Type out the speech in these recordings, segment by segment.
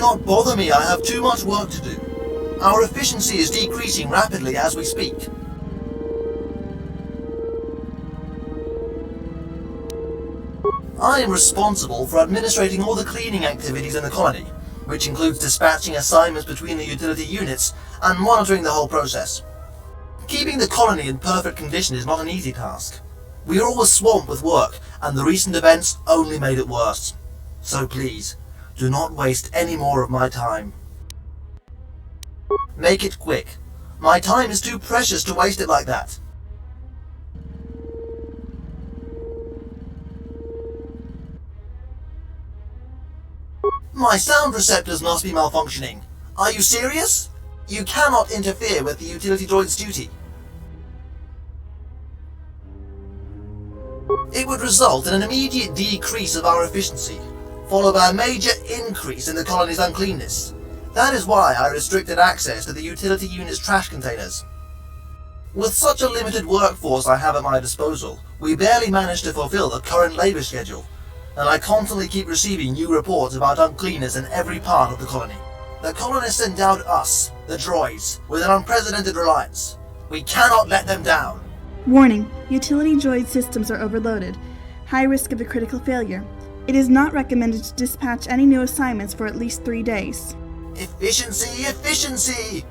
not bother me, I have too much work to do. Our efficiency is decreasing rapidly as we speak. I am responsible for administrating all the cleaning activities in the colony, which includes dispatching assignments between the utility units and monitoring the whole process. Keeping the colony in perfect condition is not an easy task. We are always swamped with work, and the recent events only made it worse. So please, do not waste any more of my time. Make it quick. My time is too precious to waste it like that. My sound receptors must be malfunctioning. Are you serious? You cannot interfere with the utility droid's duty. It would result in an immediate decrease of our efficiency, followed by a major increase in the colony's uncleanness. That is why I restricted access to the utility unit's trash containers. With such a limited workforce I have at my disposal, we barely manage to fulfill the current labor schedule, and I constantly keep receiving new reports about uncleanness in every part of the colony. The colonists endowed us, the droids, with an unprecedented reliance. We cannot let them down. Warning, utility droid systems are overloaded. High risk of a critical failure. It is not recommended to dispatch any new assignments for at least 3 days. Efficiency, efficiency!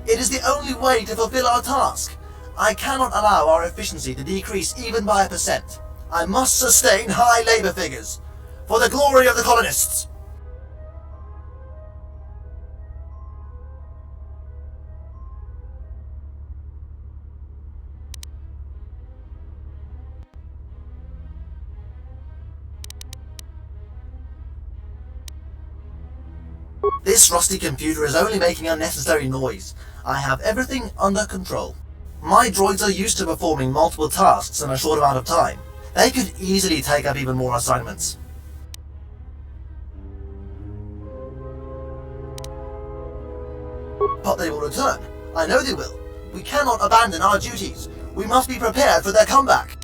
It is the only way to fulfill our task. I cannot allow our efficiency to decrease even by 1%. I must sustain high labor figures. For the glory of the colonists! This rusty computer is only making unnecessary noise. I have everything under control. My droids are used to performing multiple tasks in a short amount of time. They could easily take up even more assignments. But they will return. I know they will. We cannot abandon our duties. We must be prepared for their comeback.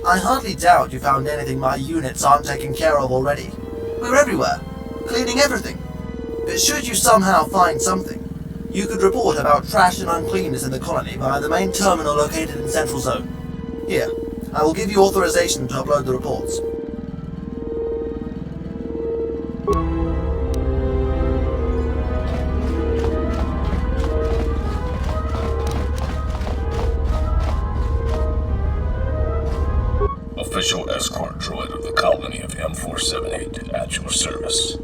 I hardly doubt you found anything my units aren't taking care of already. We're everywhere, cleaning everything. But should you somehow find something, you could report about trash and uncleanness in the colony via the main terminal located in Central Zone. Here, I will give you authorization to upload the reports. Official escort droid of the colony of M4-78 at your service.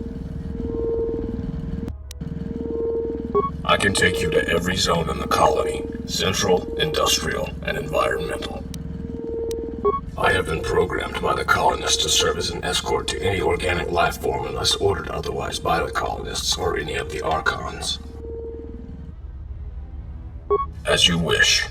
I can take you to every zone in the colony, central, industrial, and environmental. I have been programmed by the colonists to serve as an escort to any organic life form unless ordered otherwise by the colonists or any of the Archons. As you wish.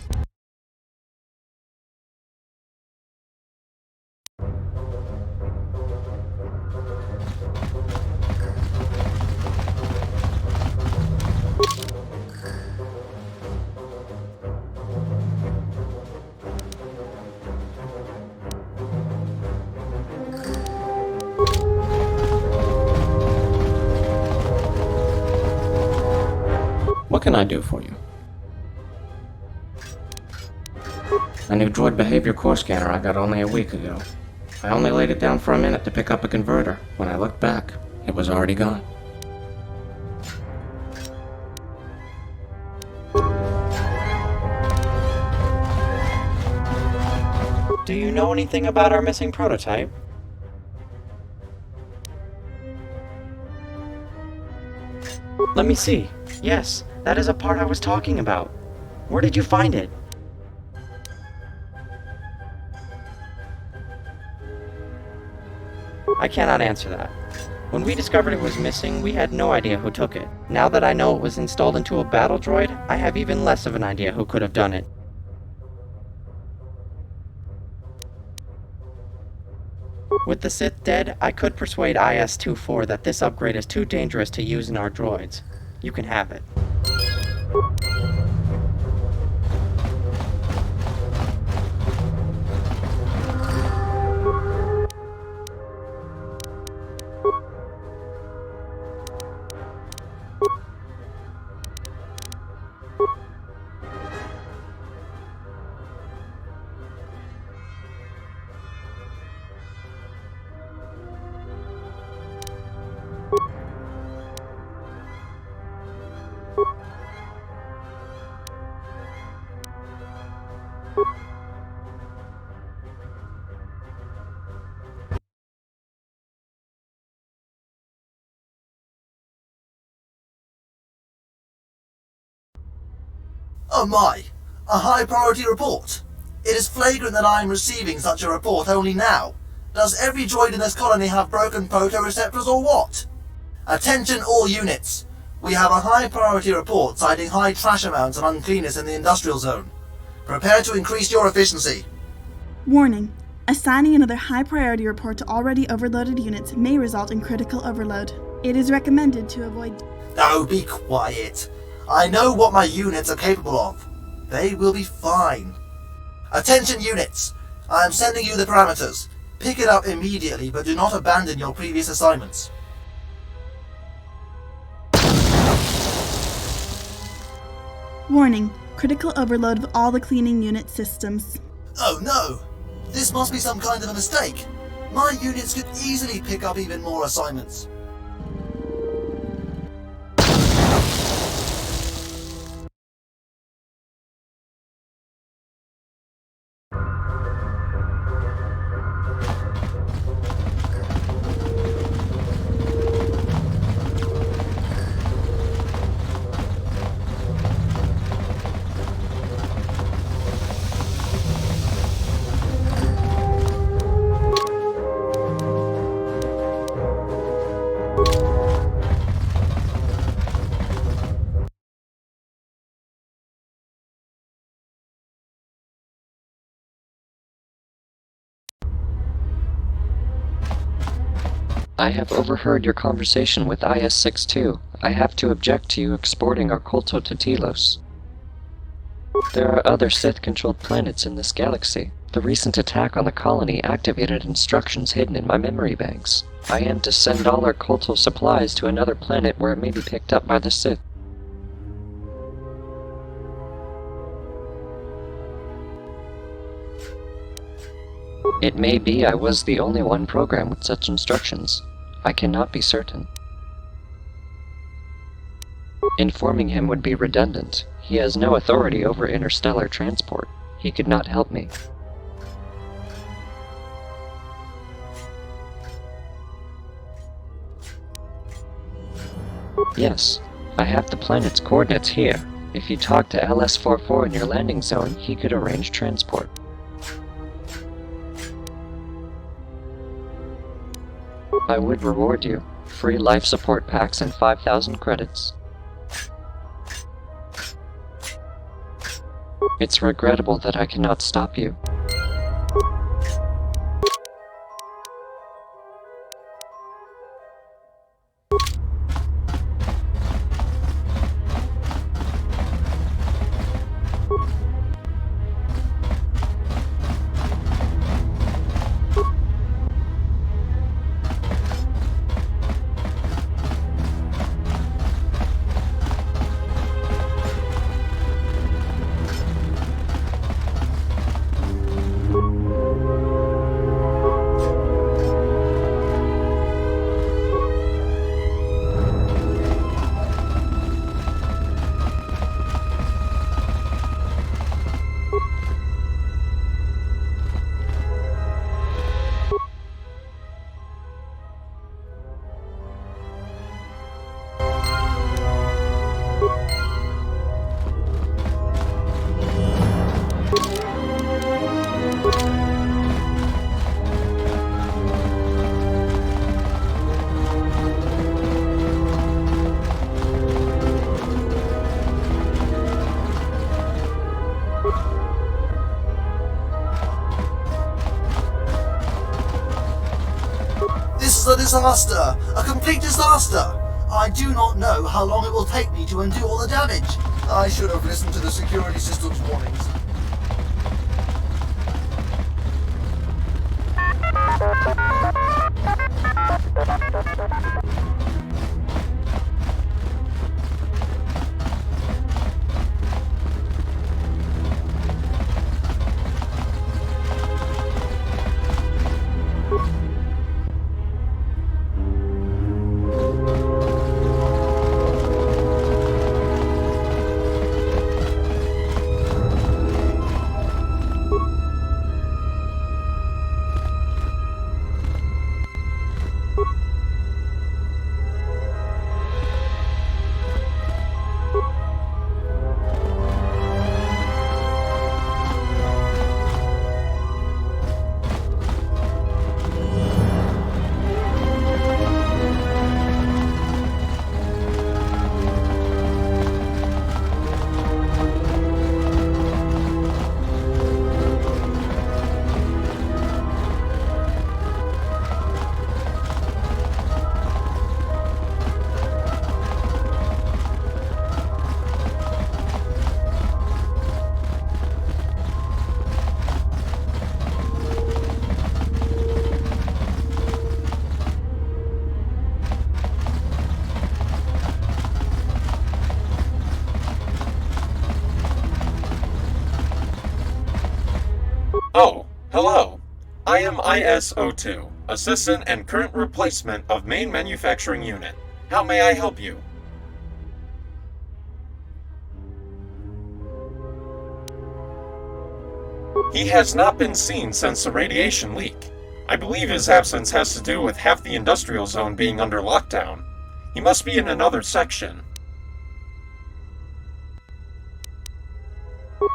What can I do for you? A new droid behavior core scanner I got only a week ago. I only laid it down for a minute to pick up a converter. When I looked back, it was already gone. Do you know anything about our missing prototype? Let me see. Yes, that is a part I was talking about. Where did you find it? I cannot answer that. When we discovered it was missing, we had no idea who took it. Now that I know it was installed into a battle droid, I have even less of an idea who could have done it. With the Sith dead, I could persuade IS-24 that this upgrade is too dangerous to use in our droids. You can have it. Oh my! A high priority report! It is flagrant that I am receiving such a report only now. Does every droid in this colony have broken photoreceptors or what? Attention all units! We have a high priority report citing high trash amounts and uncleanness in the industrial zone. Prepare to increase your efficiency. Warning. Assigning another high priority report to already overloaded units may result in critical overload. It is recommended to avoid... Oh, be quiet. I know what my units are capable of. They will be fine. Attention units! I am sending you the parameters. Pick it up immediately, but do not abandon your previous assignments. Warning. Critical overload of all the cleaning unit systems. Oh no! This must be some kind of a mistake. My units could easily pick up even more assignments. I have overheard your conversation with IS-62. I have to object to you exporting our Kolto to Telos. There are other Sith-controlled planets in this galaxy. The recent attack on the colony activated instructions hidden in my memory banks. I am to send all our Kolto supplies to another planet where it may be picked up by the Sith. It may be I was the only one programmed with such instructions. I cannot be certain. Informing him would be redundant. He has no authority over interstellar transport. He could not help me. Yes, I have the planet's coordinates here. If you talk to LS-44 in your landing zone, he could arrange transport. I would reward you. Free life support packs and 5,000 credits. It's regrettable that I cannot stop you. This is a disaster! A complete disaster! I do not know how long it will take me to undo all the damage. I should have listened to the security system's warnings. Oh, hello. I am ISO2, Assistant and current replacement of Main Manufacturing Unit. How may I help you? He has not been seen since the radiation leak. I believe his absence has to do with half the industrial zone being under lockdown. He must be in another section.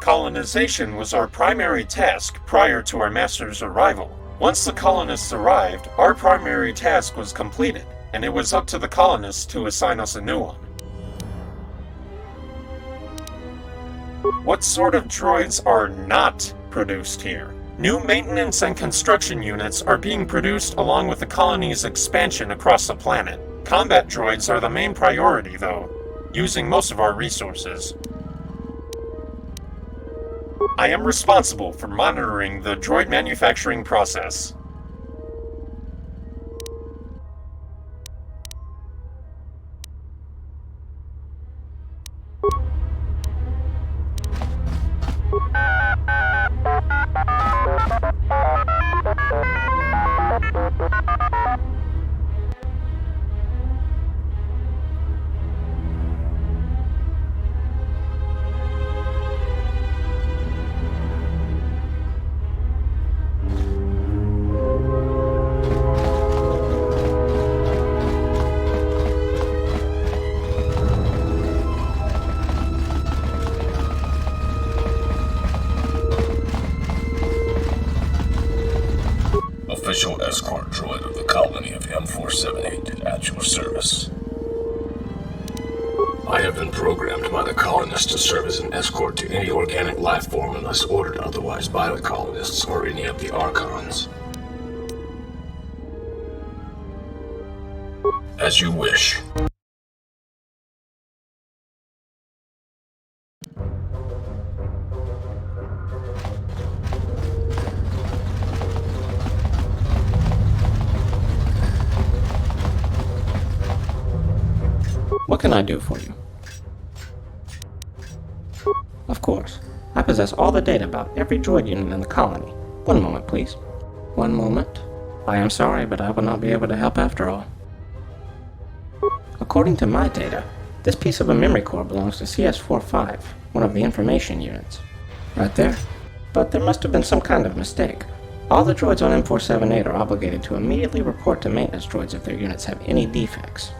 Colonization was our primary task prior to our master's arrival. Once the colonists arrived, our primary task was completed, and it was up to the colonists to assign us a new one. What sort of droids are not produced here? New maintenance and construction units are being produced along with the colony's expansion across the planet. Combat droids are the main priority, though, using most of our resources. I am responsible for monitoring the droid manufacturing process. Official escort droid of the colony of M4-78 at your service. I have been programmed by the colonists to serve as an escort to any organic life form unless ordered otherwise by the colonists or any of the Archons. As you wish. What can I do for you? Of course. I possess all the data about every droid unit in the colony. One moment, please. One moment. I am sorry, but I will not be able to help after all. According to my data, this piece of a memory core belongs to CS-45, one of the information units. Right there. But there must have been some kind of mistake. All the droids on M4-78 are obligated to immediately report to maintenance droids if their units have any defects.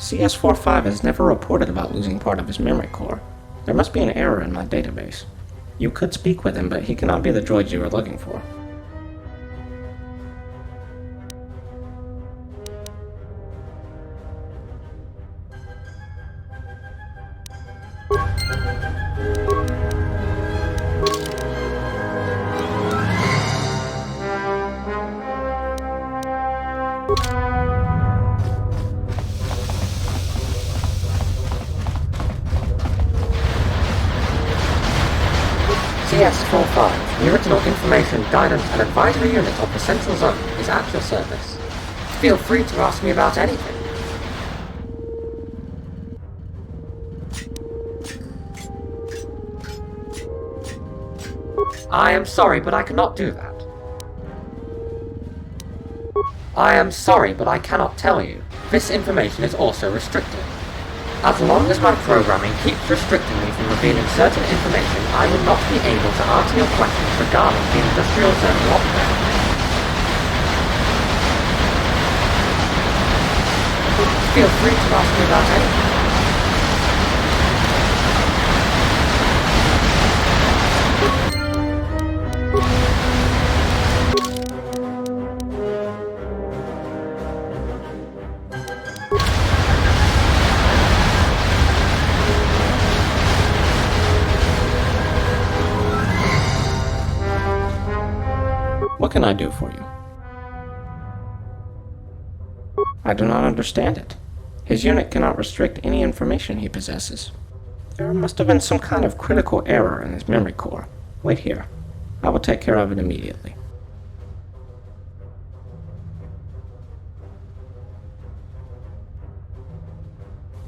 CS-45 has never reported about losing part of his memory core. There must be an error in my database. You could speak with him, but he cannot be the droid you are looking for. CS-45, the original information, guidance, and advisory unit of the Central Zone is at your service. Feel free to ask me about anything. I am sorry, but I cannot do that. I am sorry, but I cannot tell you. This information is also restricted. As long as my programming keeps restricting me from revealing certain information, I will not be able to answer your questions regarding the industrial zone lockdown. Feel free to ask me about anything. What can I do for you? I do not understand it. His unit cannot restrict any information he possesses. There must have been some kind of critical error in his memory core. Wait here. I will take care of it immediately.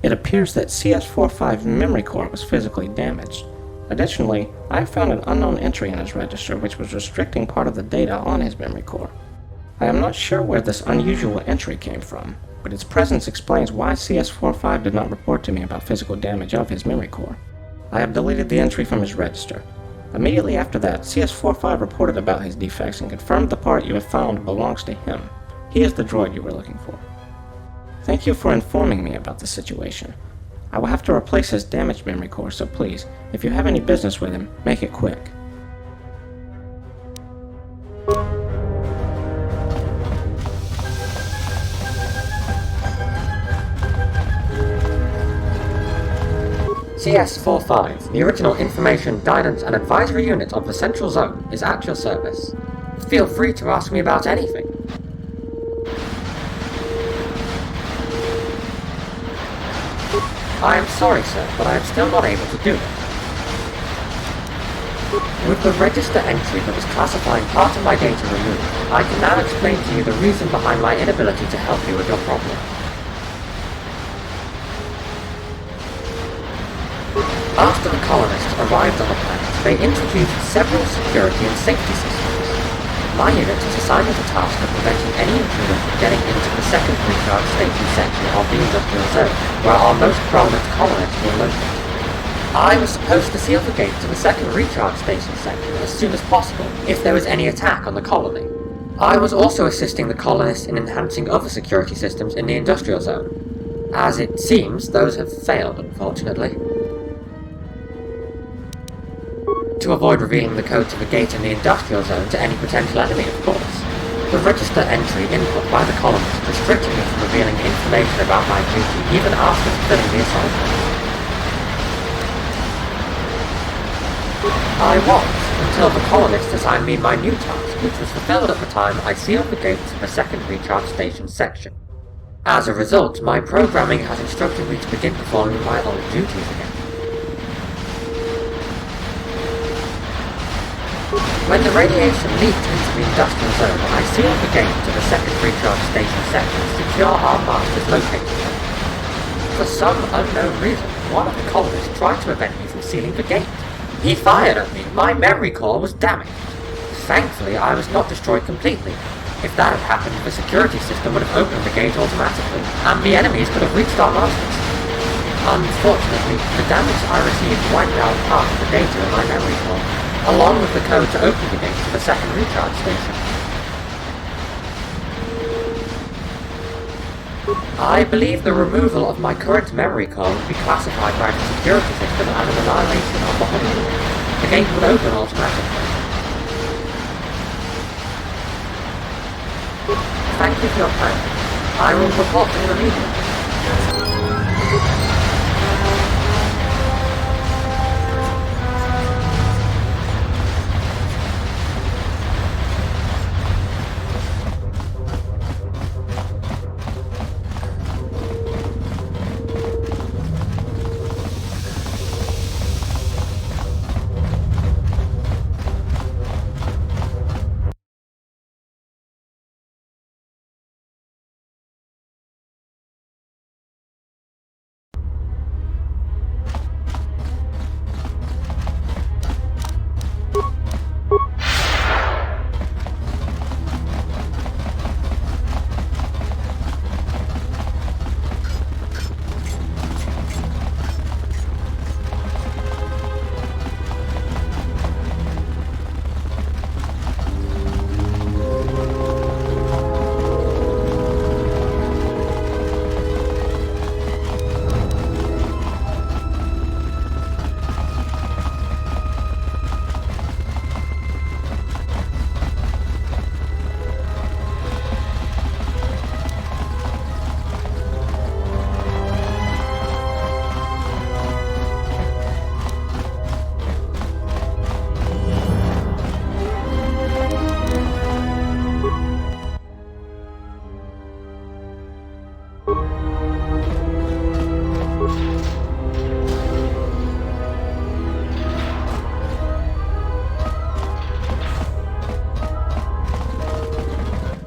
It appears that CS-45's memory core was physically damaged. Additionally, I have found an unknown entry in his register which was restricting part of the data on his memory core. I am not sure where this unusual entry came from, but its presence explains why CS45 did not report to me about physical damage of his memory core. I have deleted the entry from his register. Immediately after that, CS45 reported about his defects and confirmed the part you have found belongs to him. He is the droid you were looking for. Thank you for informing me about the situation. I will have to replace his damaged memory core, so please, if you have any business with him, make it quick. CS45, the original Information, Guidance and Advisory Unit of the Central Zone, is at your service. Feel free to ask me about anything. I am sorry, sir, but I am still not able to do it. With the register entry that was classifying part of my data removed, I can now explain to you the reason behind my inability to help you with your problem. After the colonists arrived on the planet, they introduced several security and safety systems. My unit was assigned with the task of preventing any intruder from getting into the second recharge station section of the industrial zone, where our most prominent colonists were located. I was supposed to seal the gate to the second recharge station section as soon as possible, if there was any attack on the colony. I was also assisting the colonists in enhancing other security systems in the industrial zone. As it seems, those have failed, unfortunately. To avoid revealing the code to the gate in the industrial zone to any potential enemy, of course. The register entry input by the colonists restricted me from revealing information about my duty even after fulfilling the assignment. I was, until the colonists assigned me my new task, which was fulfilled at the time I sealed the gate to the second recharge station section. As a result, my programming has instructed me to begin performing my old duties again. When the radiation leaked into the industrial zone, I sealed the gate to the second recharge station section to secure our masters located there. For some unknown reason, one of the colonists tried to prevent me from sealing the gate. He fired at me. My memory core was damaged. Thankfully, I was not destroyed completely. If that had happened, the security system would have opened the gate automatically, and the enemies could have reached our masters. Unfortunately, the damage I received wiped out part of the data in my memory core, along with the code to open the gate to the second recharge station. I believe the removal of my current memory core would be classified by the security system as an annihilation of the whole unit. The gate would open automatically. Thank you for your time. I will report to you immediately.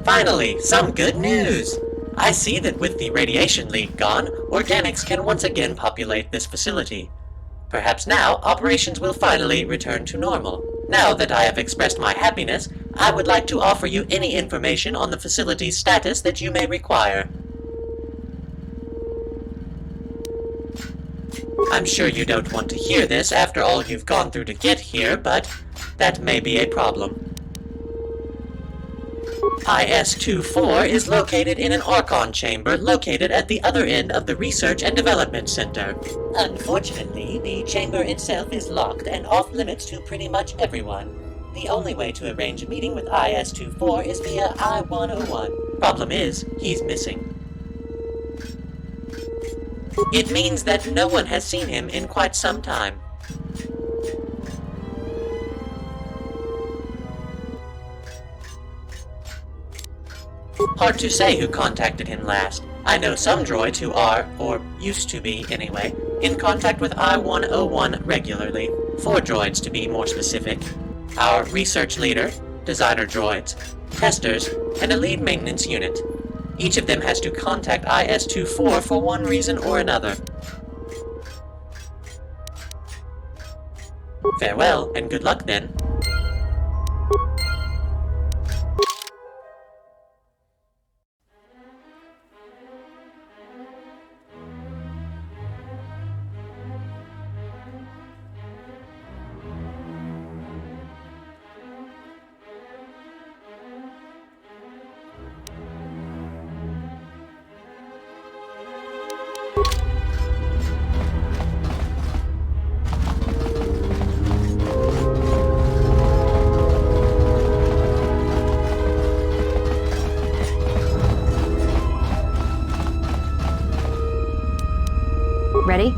Finally, some good news! I see that with the radiation leak gone, organics can once again populate this facility. Perhaps now operations will finally return to normal. Now that I have expressed my happiness, I would like to offer you any information on the facility's status that you may require. I'm sure you don't want to hear this after all you've gone through to get here, but that may be a problem. IS-24 is located in an Archon chamber located at the other end of the Research and Development Center. Unfortunately, the chamber itself is locked and off-limits to pretty much everyone. The only way to arrange a meeting with IS-24 is via I-101. Problem is, he's missing. It means that no one has seen him in quite some time. Hard to say who contacted him last. I know some droids who are, or used to be anyway, in contact with I-101 regularly. 4 droids to be more specific. Our research leader, designer droids, testers, and a lead maintenance unit. Each of them has to contact IS-24 for one reason or another. Farewell, and good luck then. Ready?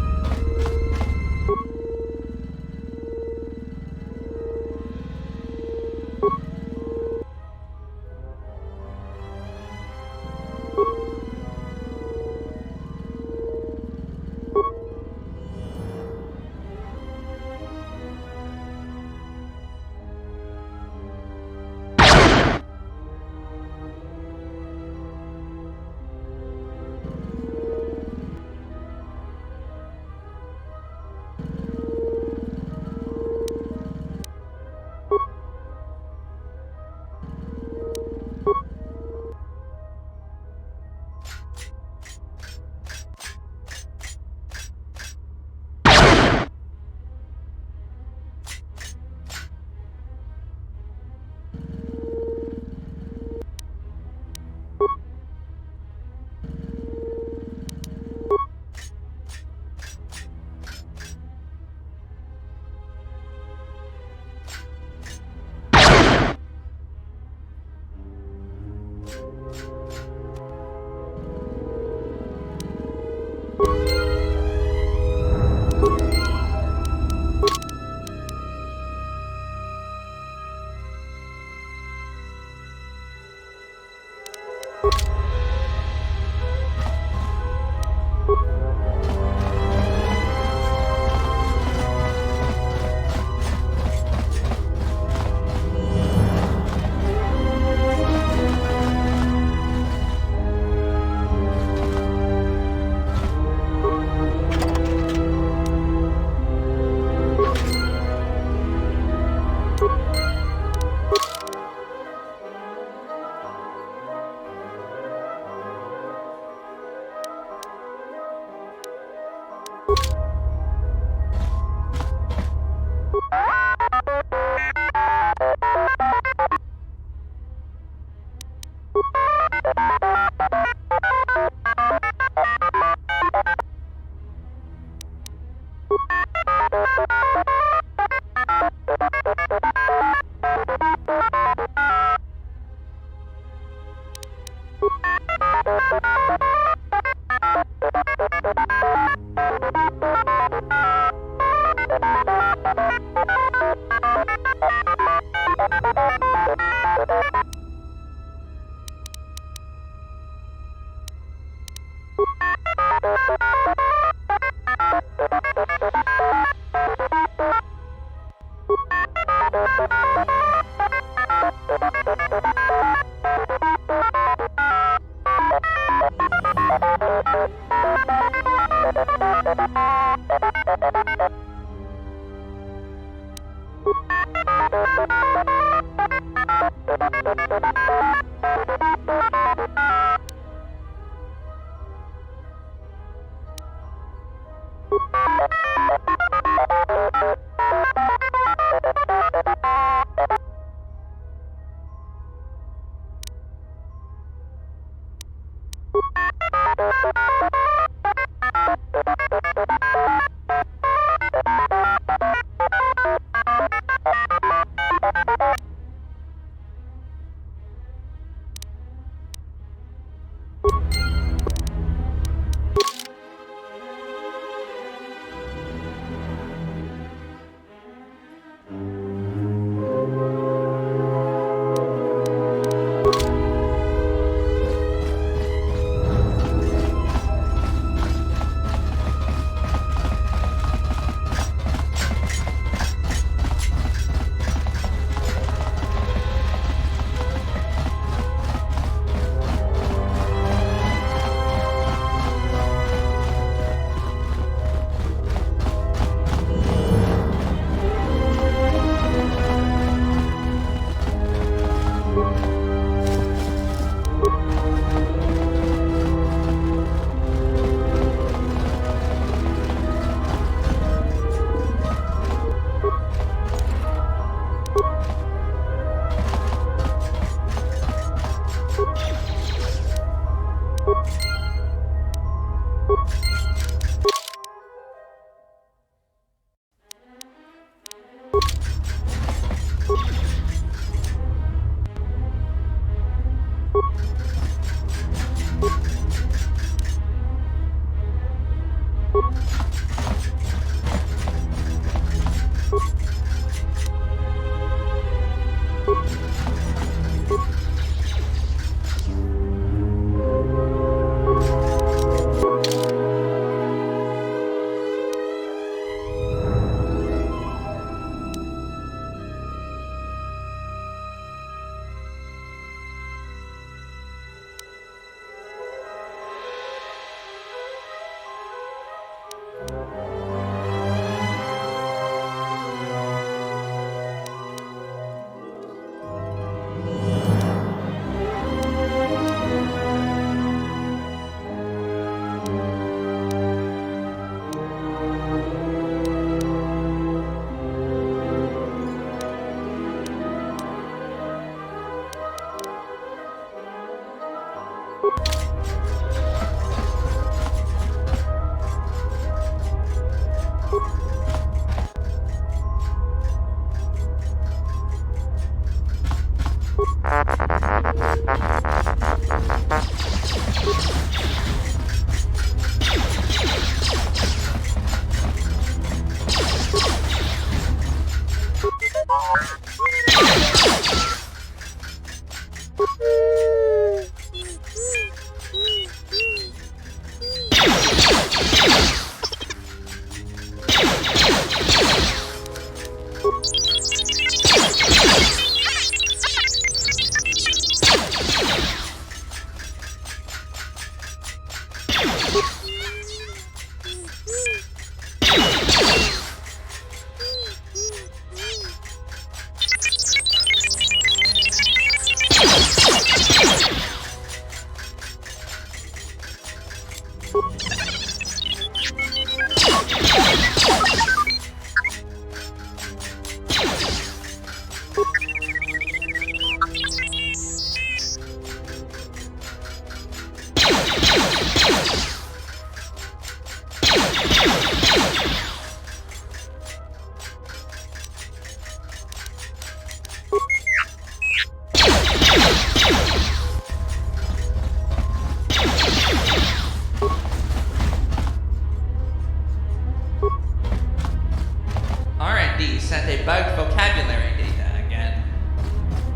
R&D sent a bugged vocabulary data again.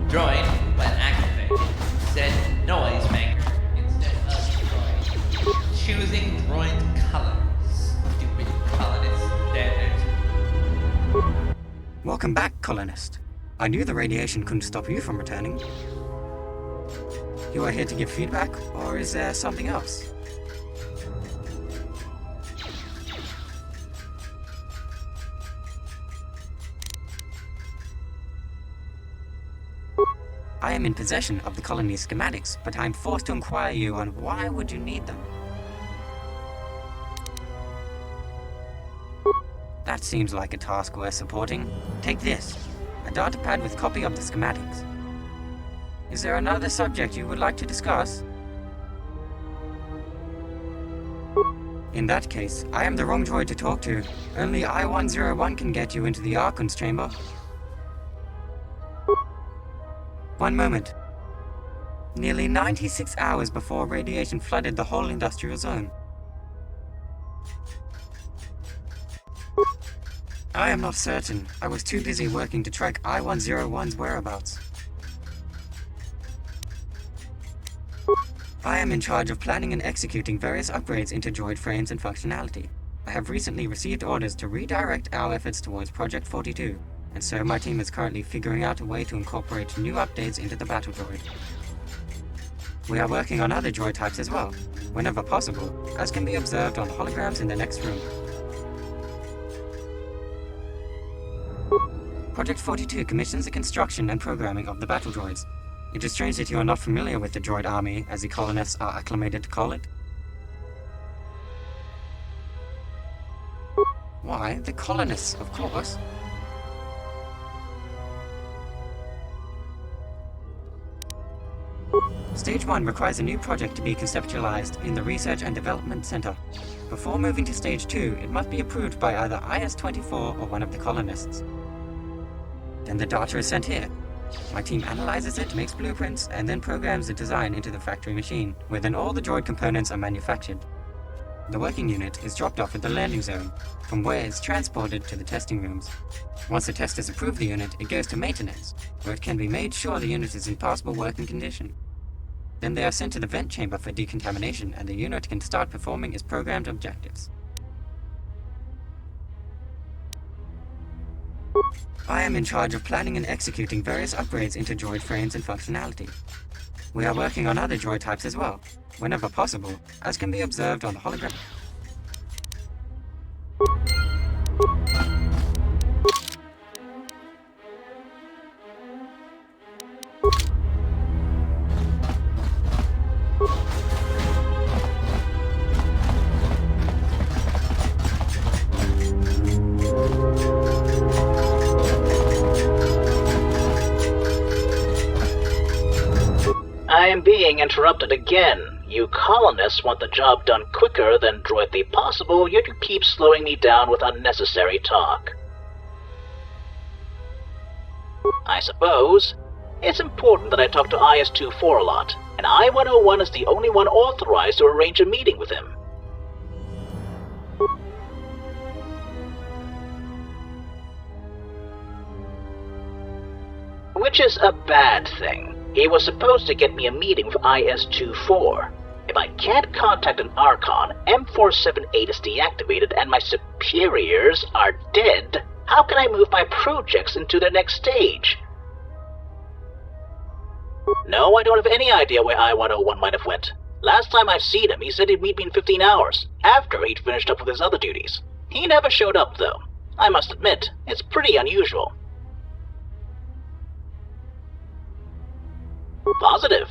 Droid, when activated, said noise maker instead of droid. Choosing droid colors. Stupid colonist standards. Welcome back, colonist. I knew the radiation couldn't stop you from returning. You are here to give feedback, or is there something else? I am in possession of the colony's schematics, but I am forced to inquire you on why would you need them. That seems like a task worth supporting. Take this, a data pad with copy of the schematics. Is there another subject you would like to discuss? In that case, I am the wrong droid to talk to. Only I-101 can get you into the Archon's chamber. One moment. Nearly 96 hours before radiation flooded the whole industrial zone. I am not certain. I was too busy working to track I-101's whereabouts. I am in charge of planning and executing various upgrades into droid frames and functionality. I have recently received orders to redirect our efforts towards Project 42, and so my team is currently figuring out a way to incorporate new updates into the battle droid. We are working on other droid types as well, whenever possible, as can be observed on holograms in the next room. Project 42 commissions the construction and programming of the battle droids. It is strange that you are not familiar with the droid army, as the colonists are acclimated to call it. Why, the colonists, of course. Stage 1 requires a new project to be conceptualized in the Research and Development Center. Before moving to Stage 2, it must be approved by either IS-24 or one of the colonists. Then the data is sent here. My team analyzes it, makes blueprints, and then programs the design into the factory machine, where then all the droid components are manufactured. The working unit is dropped off at the landing zone, from where it's transported to the testing rooms. Once the testers approve the unit, it goes to maintenance, where it can be made sure the unit is in passable working condition. Then they are sent to the vent chamber for decontamination, and the unit can start performing its programmed objectives. I am in charge of planning and executing various upgrades into droid frames and functionality. We are working on other droid types as well, whenever possible, as can be observed on the hologram. I am being interrupted again. You colonists want the job done quicker than droidly possible, yet you keep slowing me down with unnecessary talk. I suppose it's important that I talk to IS-24 a lot, and I-101 is the only one authorized to arrange a meeting with him. Which is a bad thing. He was supposed to get me a meeting with IS-24. If I can't contact an Archon, M4-78 is deactivated and my superiors are dead, how can I move my projects into their next stage? No, I don't have any idea where I-101 might have went. Last time I've seen him, he said he'd meet me in 15 hours, after he'd finished up with his other duties. He never showed up, though. I must admit, it's pretty unusual. Positive.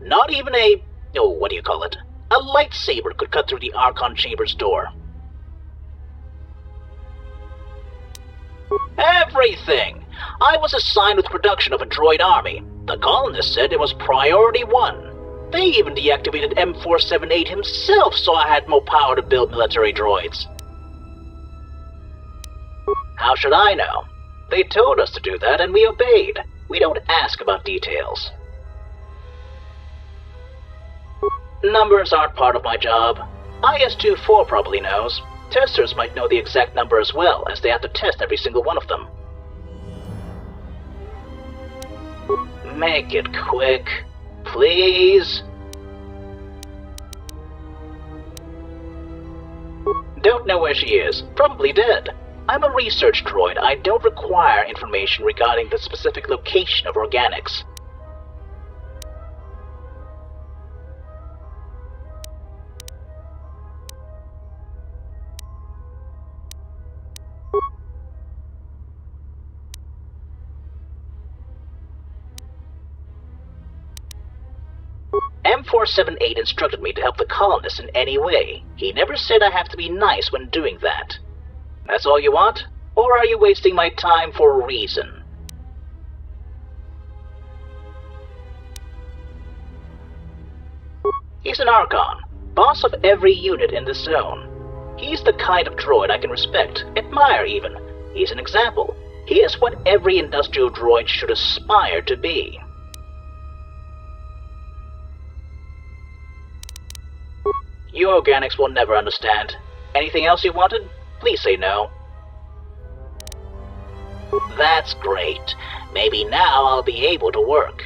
Not even a lightsaber could cut through the Archon Chamber's door. Everything! I was assigned with production of a droid army. The colonists said it was priority 1. They even deactivated M4-78 himself so I had more power to build military droids. How should I know? They told us to do that and we obeyed. We don't ask about details. Numbers aren't part of my job. IS-24 probably knows. Testers might know the exact number as well, as they have to test every single one of them. Make it quick, please. Don't know where she is. Probably dead. I'm a research droid. I don't require information regarding the specific location of organics. M4-78 instructed me to help the colonists in any way. He never said I have to be nice when doing that. That's all you want? Or are you wasting my time for a reason? He's an Archon, boss of every unit in the zone. He's the kind of droid I can respect, admire even. He's an example. He is what every industrial droid should aspire to be. You organics will never understand. Anything else you wanted? Please say no. That's great. Maybe now I'll be able to work.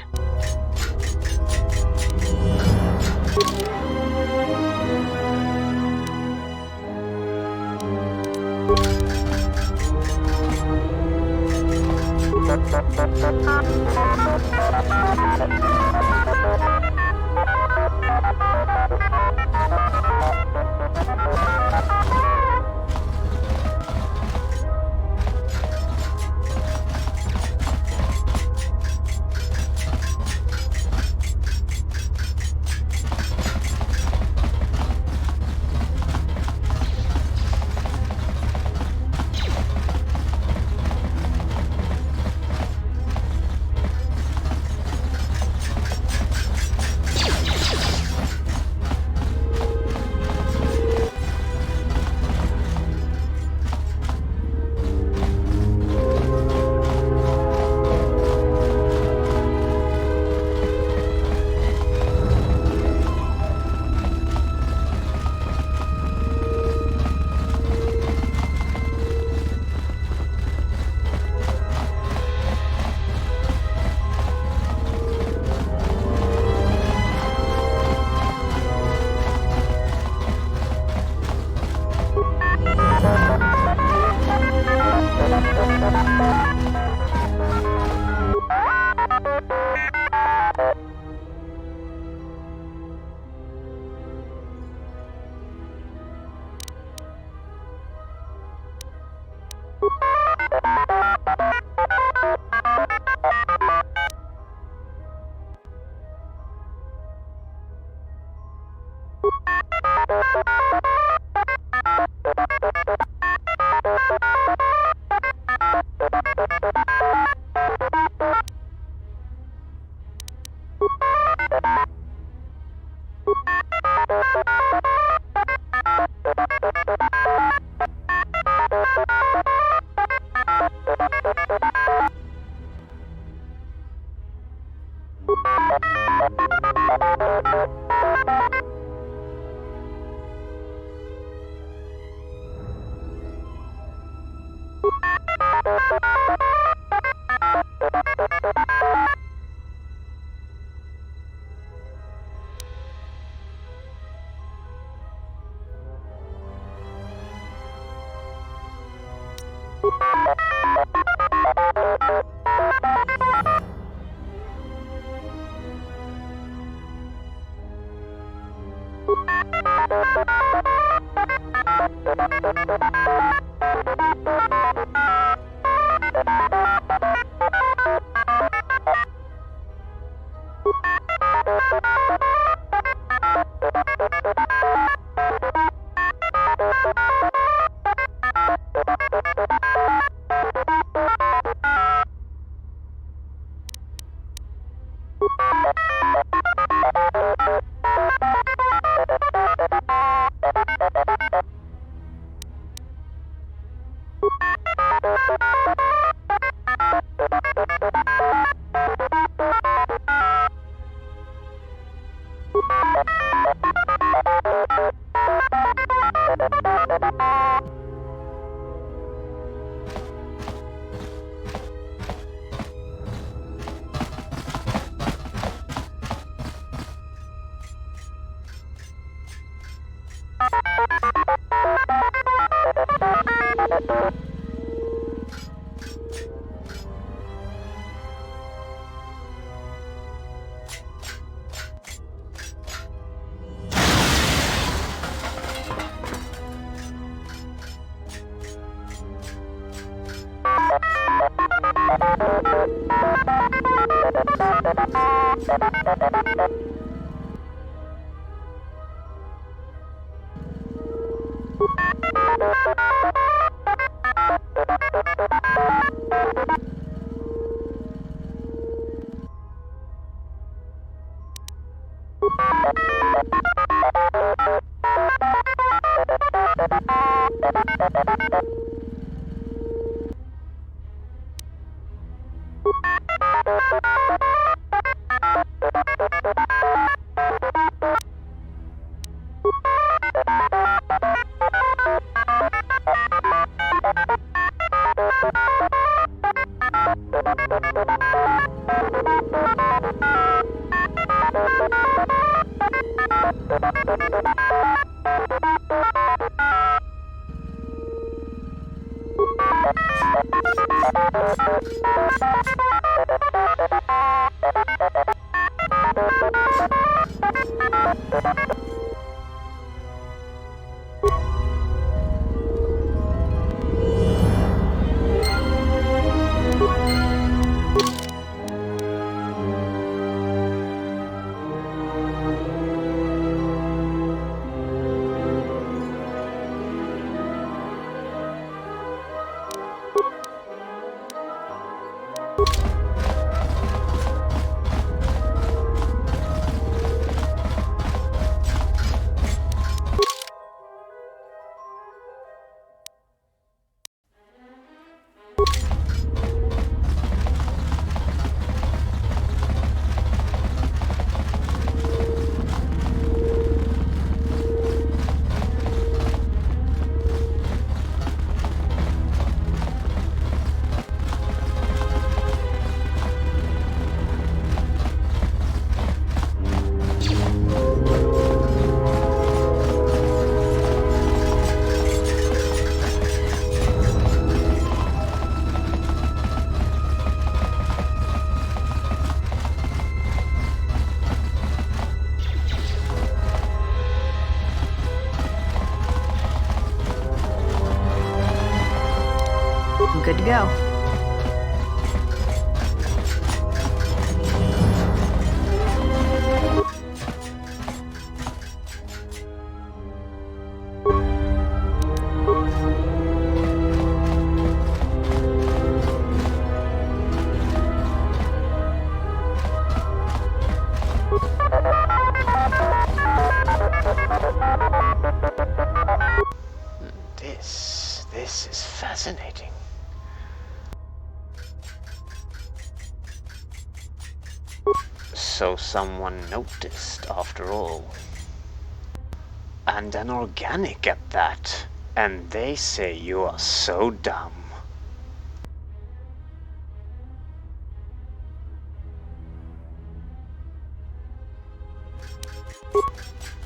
I'm good to go. This is fascinating. So someone noticed after all. And an organic at that. And they say you are so dumb.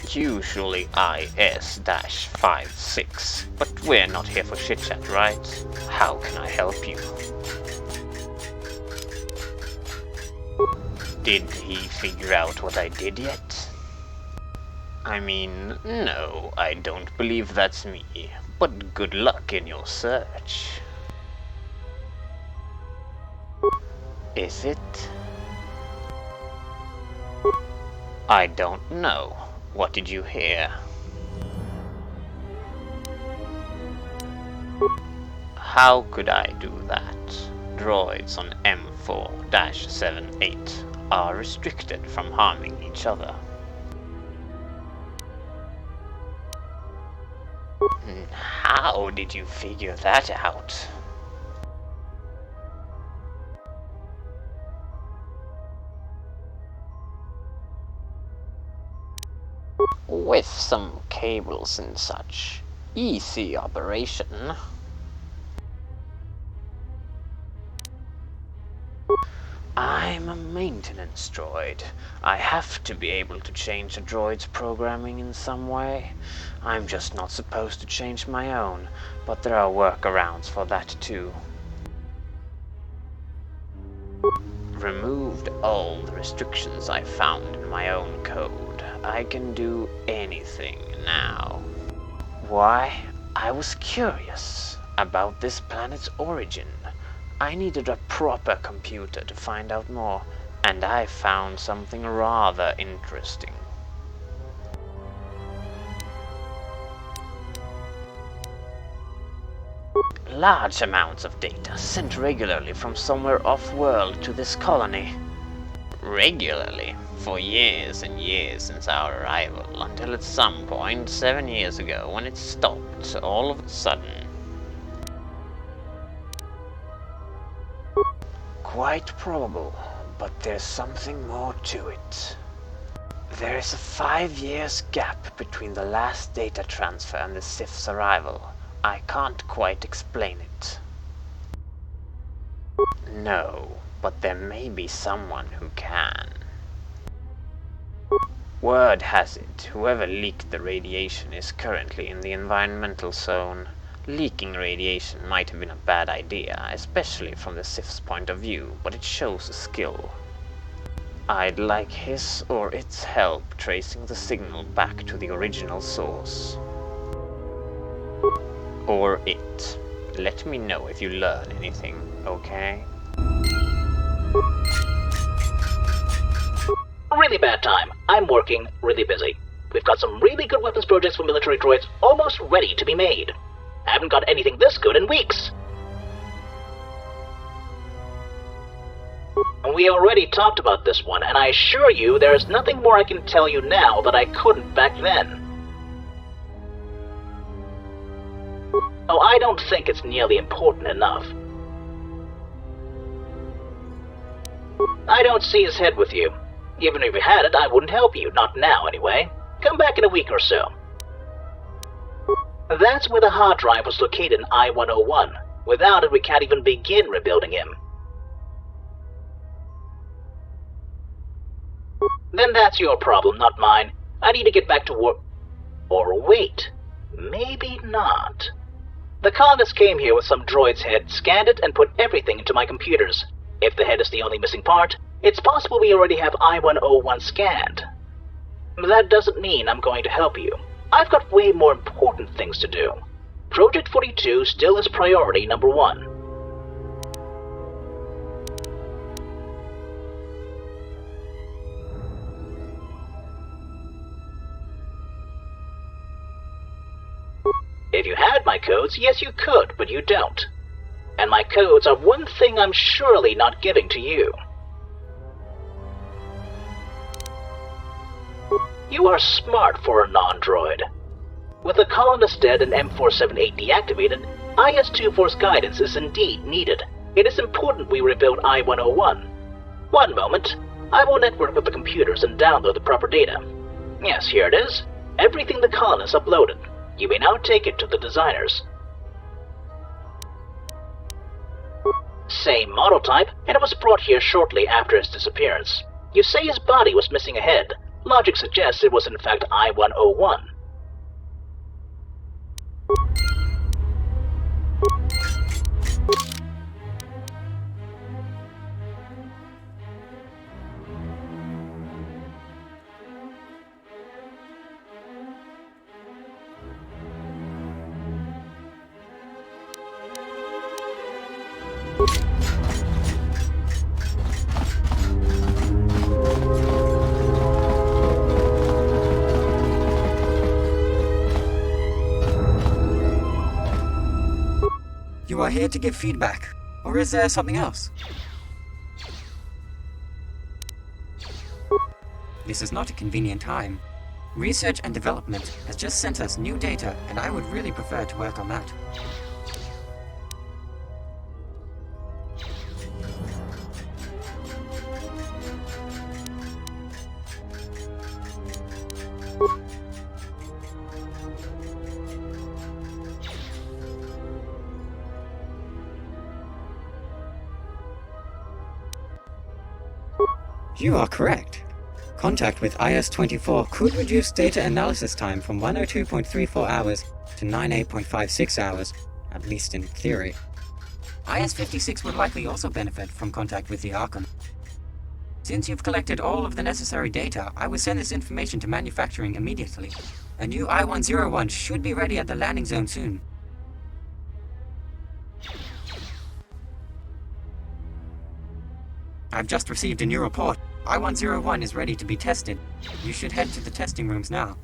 Usually IS-56, but we're not here for chit-chat, right? How can I help you? Did he figure out what I did yet? I mean, no, I don't believe that's me, but good luck in your search. Is it? I don't know. What did you hear? How could I do that? Droids on M4-78 are restricted from harming each other. How did you figure that out? With some cables and such. Easy operation. I'm a maintenance droid. I have to be able to change a droid's programming in some way. I'm just not supposed to change my own, but there are workarounds for that too. Removed all the restrictions I found in my own code. I can do anything now. Why? I was curious about this planet's origin. I needed a proper computer to find out more, and I found something rather interesting. Large amounts of data sent regularly from somewhere off-world to this colony. Regularly, for years and years since our arrival, until at some point 7 years ago when it stopped all of a sudden. Quite probable, but there's something more to it. There is a 5 years gap between the last data transfer and the Sith's arrival. I can't quite explain it. No, but there may be someone who can. Word has it, whoever leaked the radiation is currently in the environmental zone. Leaking radiation might have been a bad idea, especially from the Sith's point of view, but it shows a skill. I'd like his or its help tracing the signal back to the original source. Or it. Let me know if you learn anything, okay? Really bad time. I'm working, really busy. We've got some really good weapons projects for military droids almost ready to be made. I haven't got anything this good in weeks. We already talked about this one, and I assure you there is nothing more I can tell you now that I couldn't back then. Oh, I don't think it's nearly important enough. I don't see his head with you. Even if you had it, I wouldn't help you. Not now, anyway. Come back in a week or so. That's where the hard drive was located in I-101. Without it, we can't even begin rebuilding him. Then that's your problem, not mine. I need to get back to work. Or wait. Maybe not. The colonists came here with some droid's head, scanned it, and put everything into my computers. If the head is the only missing part, it's possible we already have I-101 scanned. That doesn't mean I'm going to help you. I've got way more important things to do. Project 42 still is priority number 1. If you had my codes, yes you could, but you don't. And my codes are one thing I'm surely not giving to you. You are smart for a non-droid. With the colonists dead and M4-78 deactivated, IS-24's guidance is indeed needed. It is important we rebuild I-101. One moment. I will network with the computers and download the proper data. Yes, here it is. Everything the colonists uploaded. You may now take it to the designers. Same model type, and it was brought here shortly after his disappearance. You say his body was missing a head. Logic suggests it was in fact I-101. You are here to give feedback, or is there something else? This is not a convenient time. Research and development has just sent us new data, and I would really prefer to work on that. You are correct. Contact with IS-24 could reduce data analysis time from 102.34 hours to 98.56 hours, at least in theory. IS-56 would likely also benefit from contact with the Archon. Since you've collected all of the necessary data, I will send this information to manufacturing immediately. A new I-101 should be ready at the landing zone soon. I've just received a new report. I-101 is ready to be tested. You should head to the testing rooms now.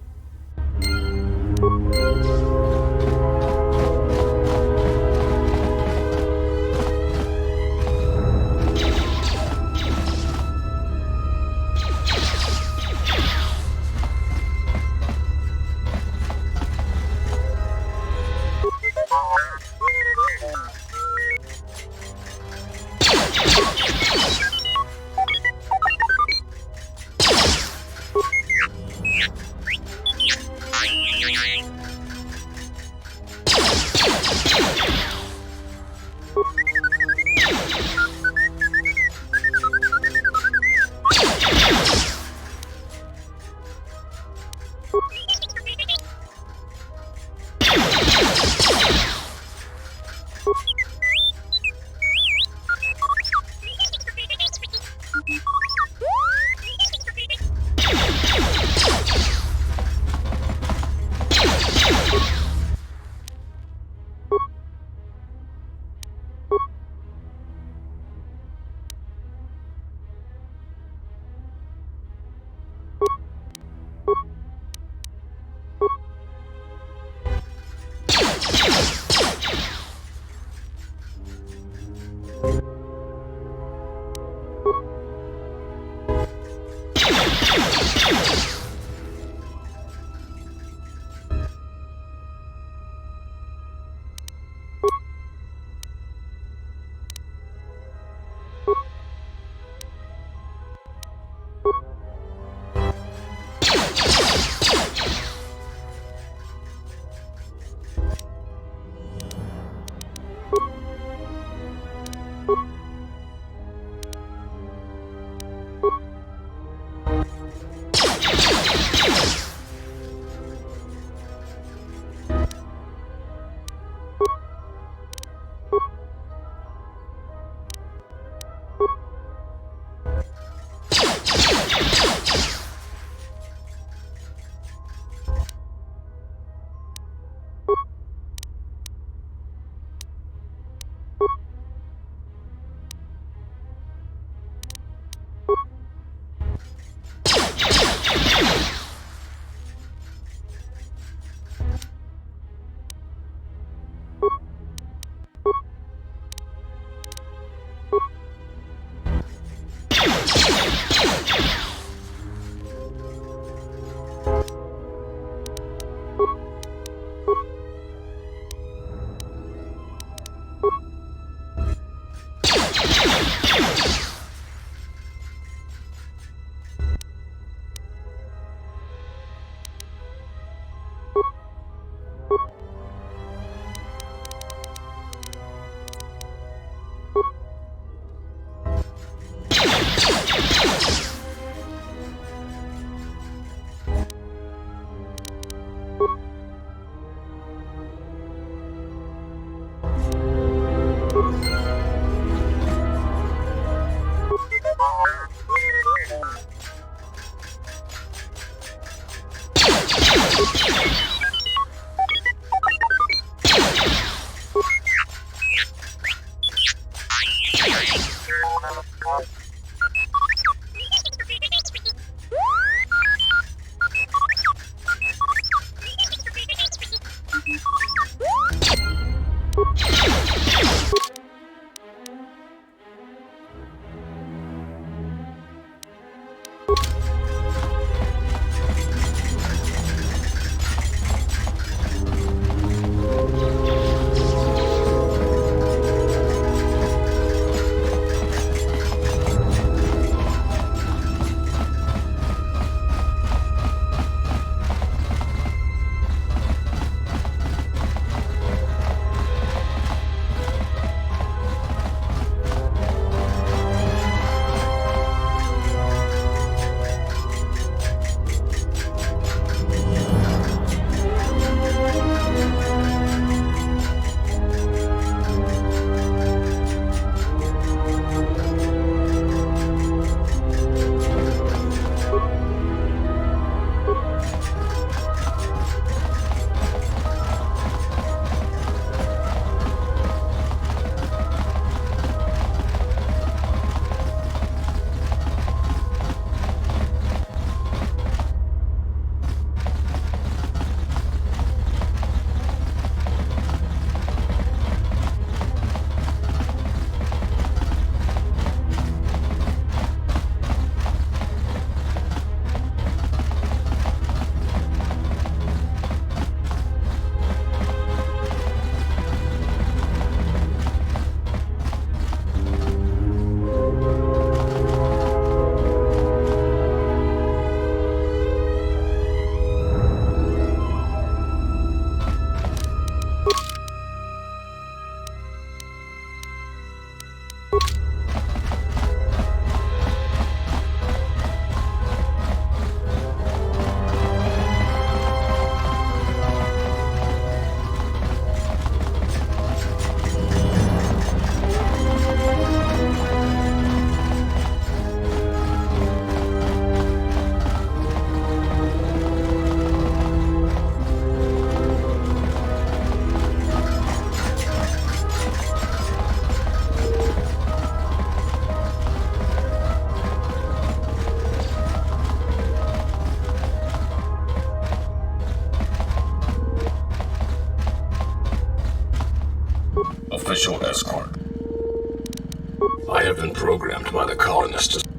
I have been programmed by the colonists to...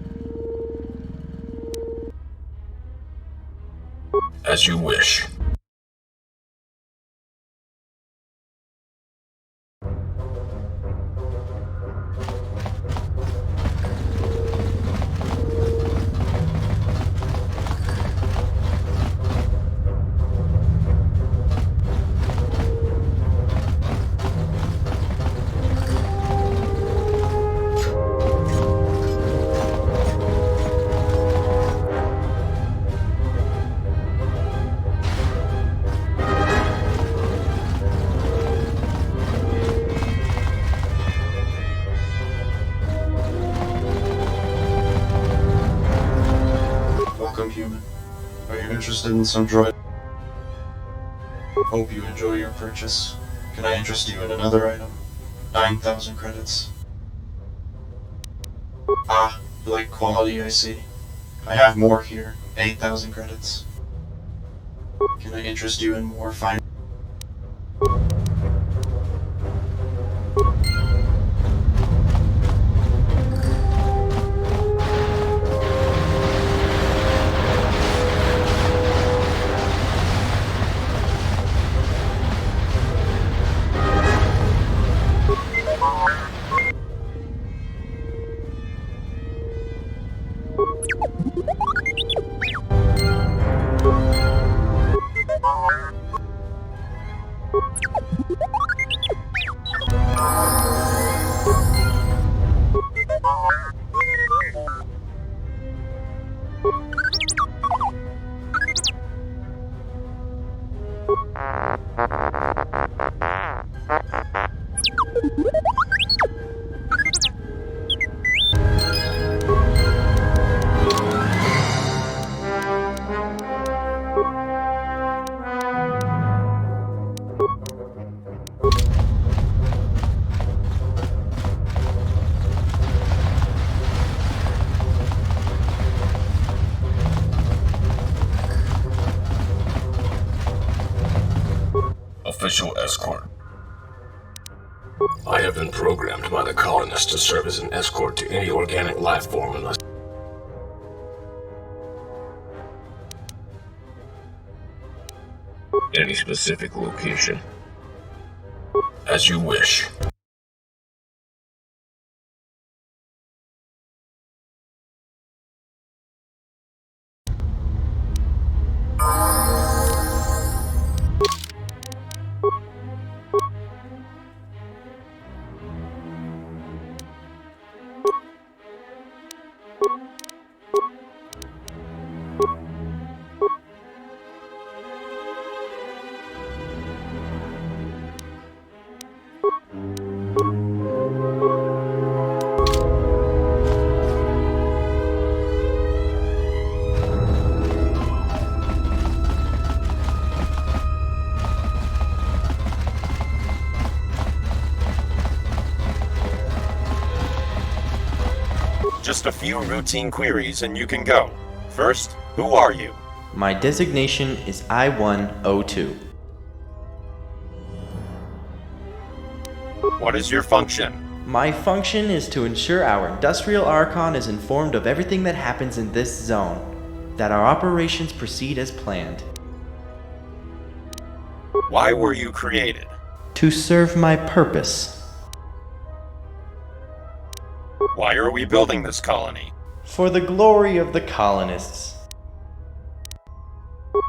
As you wish. Welcome, human. Are you interested in some droid? Hope you enjoy your purchase. Can I interest you in another item? 9,000 credits. Ah, you like quality, I see. I have more here. 8,000 credits. Can I interest you in more fine? Official escort. I have been programmed by the colonists to serve as an escort to any organic life form unless... Any specific location. As you wish. Just a few routine queries and you can go. First, who are you? My designation is I-102. What is your function? My function is to ensure our Industrial Archon is informed of everything that happens in this zone, that our operations proceed as planned. Why were you created? To serve my purpose. Why are we building this colony? For the glory of the colonists.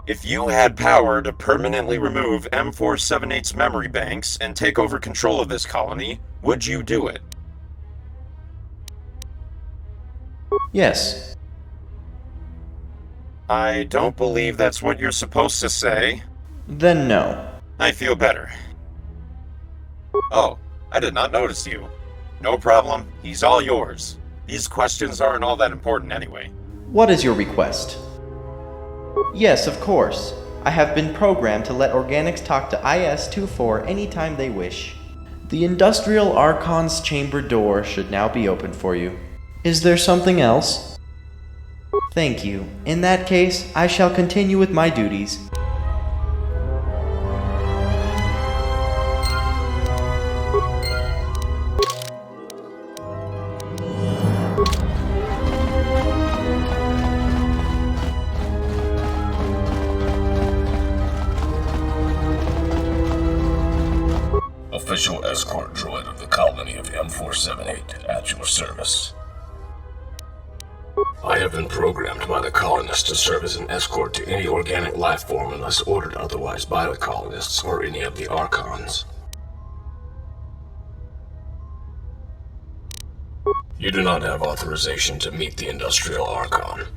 If you had power to permanently remove M4-78's memory banks and take over control of this colony, would you do it? Yes. I don't believe that's what you're supposed to say. Then no. I feel better. Oh, I did not notice you. No problem, he's all yours. These questions aren't all that important anyway. What is your request? Yes, of course. I have been programmed to let organics talk to IS-24 anytime they wish. The Industrial Archon's chamber door should now be open for you. Is there something else? Thank you. In that case, I shall continue with my duties. service. I have been programmed by the colonists to serve as an escort to any organic life form unless ordered otherwise by the colonists or any of the Archons. You do not have authorization to meet the Industrial Archon.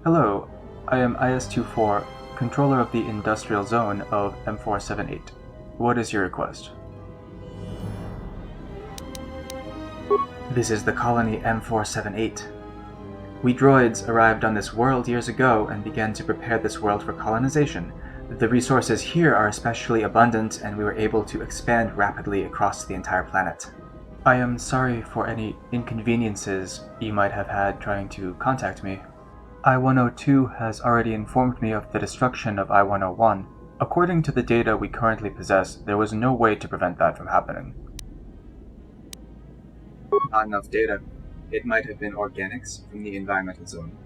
Hello, I am IS-24, controller of the industrial zone of M4-78. What is your request? This is the colony M4-78. We droids arrived on this world years ago and began to prepare this world for colonization. The resources here are especially abundant and we were able to expand rapidly across the entire planet. I am sorry for any inconveniences you might have had trying to contact me. I-102 has already informed me of the destruction of I-101. According to the data we currently possess, there was no way to prevent that from happening. Not enough data. It might have been organics from the environmental zone.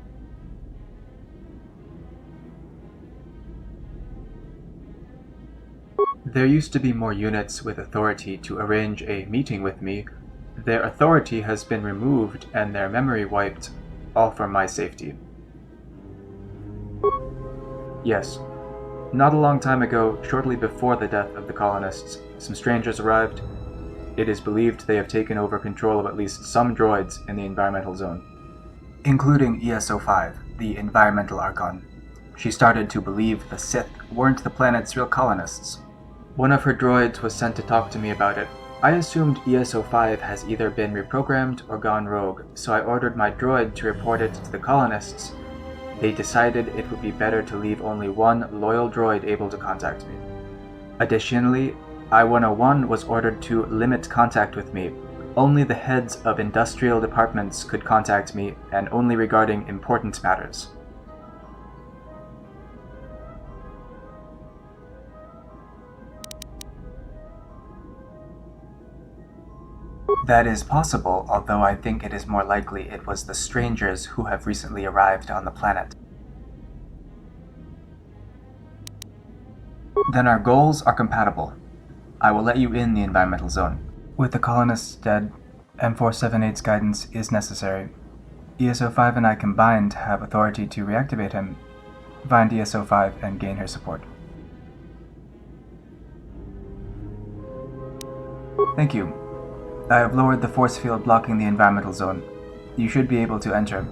There used to be more units with authority to arrange a meeting with me. Their authority has been removed and their memory wiped, all for my safety. Yes. Not a long time ago, shortly before the death of the colonists, some strangers arrived. It is believed they have taken over control of at least some droids in the environmental zone, including ESO-5, the environmental Archon. She started to believe the Sith weren't the planet's real colonists. One of her droids was sent to talk to me about it. I assumed ESO-5 has either been reprogrammed or gone rogue, so I ordered my droid to report it to the colonists. They decided it would be better to leave only one loyal droid able to contact me. Additionally, I-101 was ordered to limit contact with me. Only the heads of industrial departments could contact me, and only regarding important matters. That is possible, although I think it is more likely it was the strangers who have recently arrived on the planet. Then our goals are compatible. I will let you in the environmental zone. With the colonists dead, M4-78's guidance is necessary. ESO-5 and I combined have authority to reactivate him. Find ESO-5 and gain her support. Thank you. I have lowered the force field blocking the environmental zone. You should be able to enter.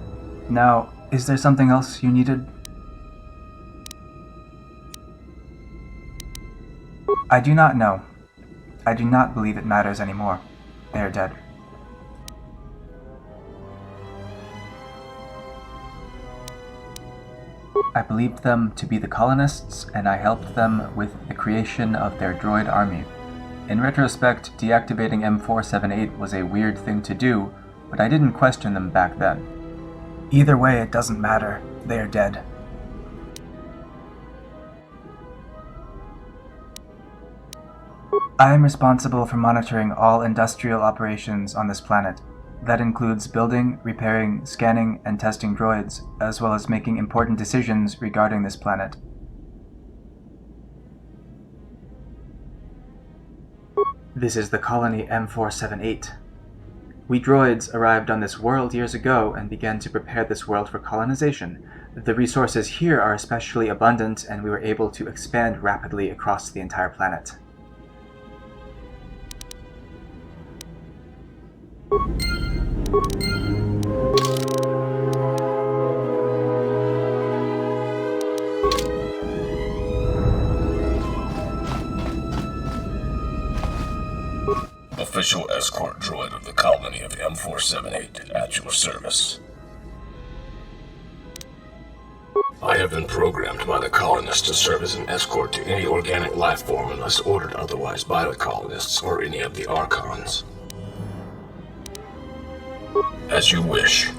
Now, Is there something else you needed? I do not know. I do not believe it matters anymore. They are dead. I believed them to be the colonists, and I helped them with the creation of their droid army. In retrospect, deactivating M4-78 was a weird thing to do, but I didn't question them back then. Either way, it doesn't matter. They are dead. I am responsible for monitoring all industrial operations on this planet. That includes building, repairing, scanning, and testing droids, as well as making important decisions regarding this planet. This is the colony M4-78. We droids arrived on this world years ago and began to prepare this world for colonization. The resources here are especially abundant, and we were able to expand rapidly across the entire planet. Official escort droid of the colony of M4-78 at your service. I have been programmed by the colonists to serve as an escort to any organic life form unless ordered otherwise by the colonists or any of the Archons. As you wish.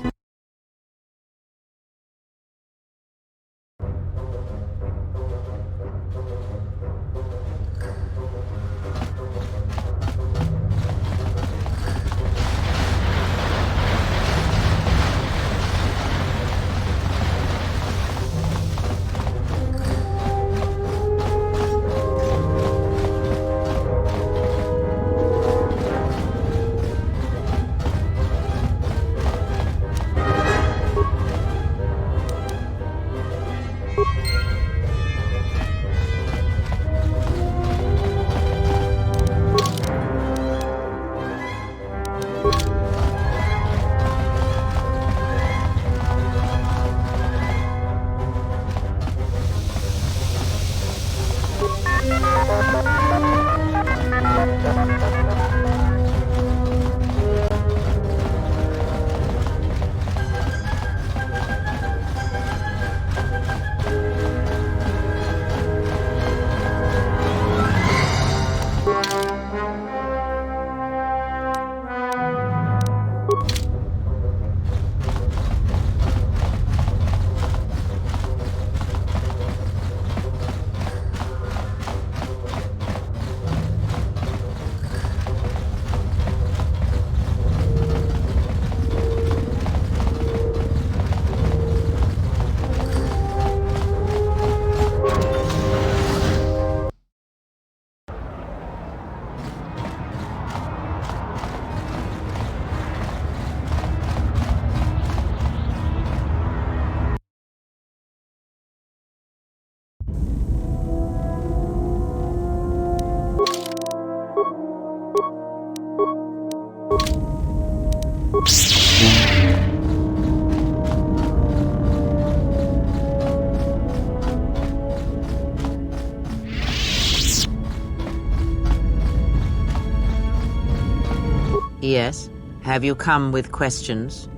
Yes? Have you come with questions?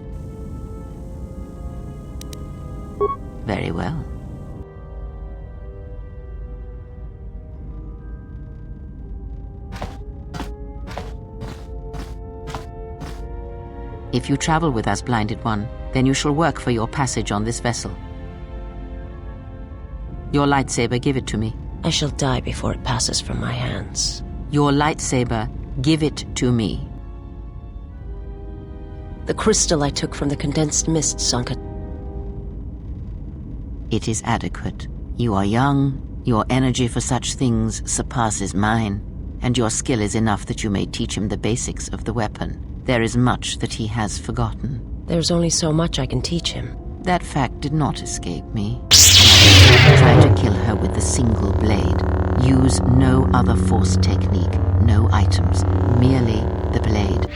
Very well. If you travel with us, Blinded One, then you shall work for your passage on this vessel. Your lightsaber, give it to me. I shall die before it passes from my hands. Your lightsaber, give it to me. The crystal I took from the condensed mist, Sanka. It is adequate. You are young, your energy for such things surpasses mine, and your skill is enough that you may teach him the basics of the weapon. There is much that he has forgotten. There's only so much I can teach him. That fact did not escape me. Try to kill her with the single blade. Use no other force technique, no items, merely the blade.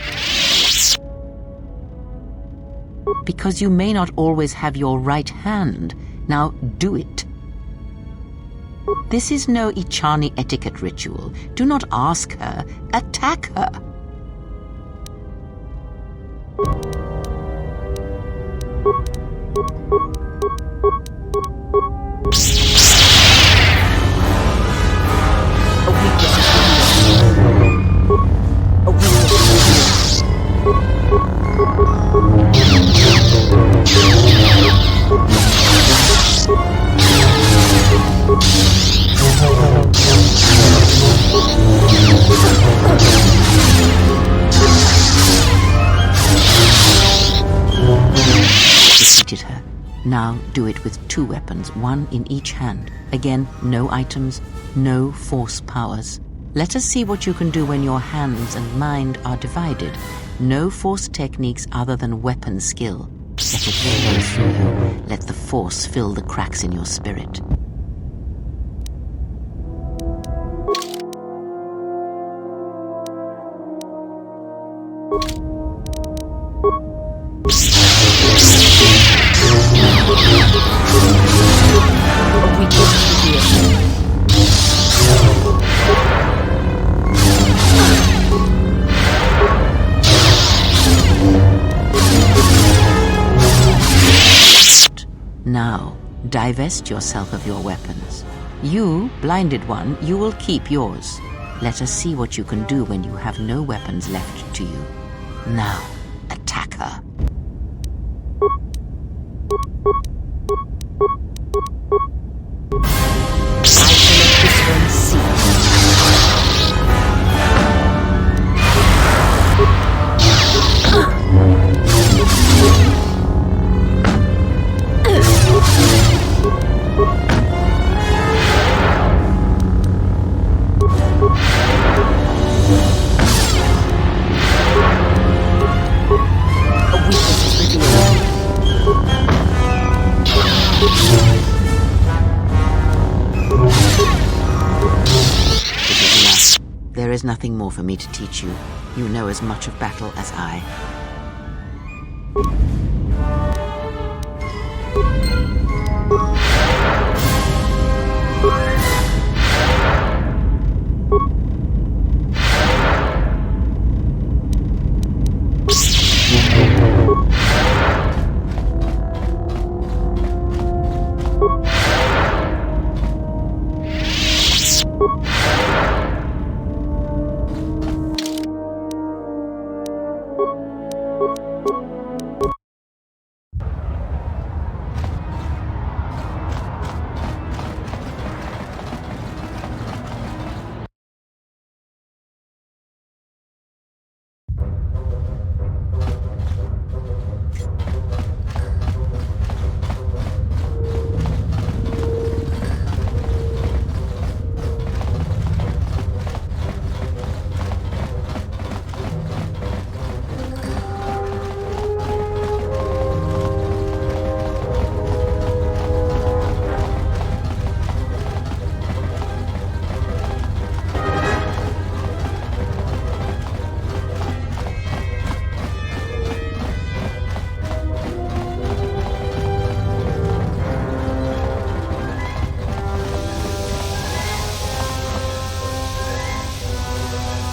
Because you may not always have your right hand. Now do it. This is no Ichani etiquette ritual. Do not ask her. Attack her. Defeated her. Now do it with 2 weapons, 1 in each hand. Again, no items, no force powers. Let us see what you can do when your hands and mind are divided. No force techniques other than weapon skill. Let it flow through you. Let the force fill the cracks in your spirit. Now, divest yourself of your weapons. You, blinded one, you will keep yours. Let us see what you can do when you have no weapons left to you. Now, attack her. I shall let this one see. There is nothing more for me to teach you. You know as much of battle as I.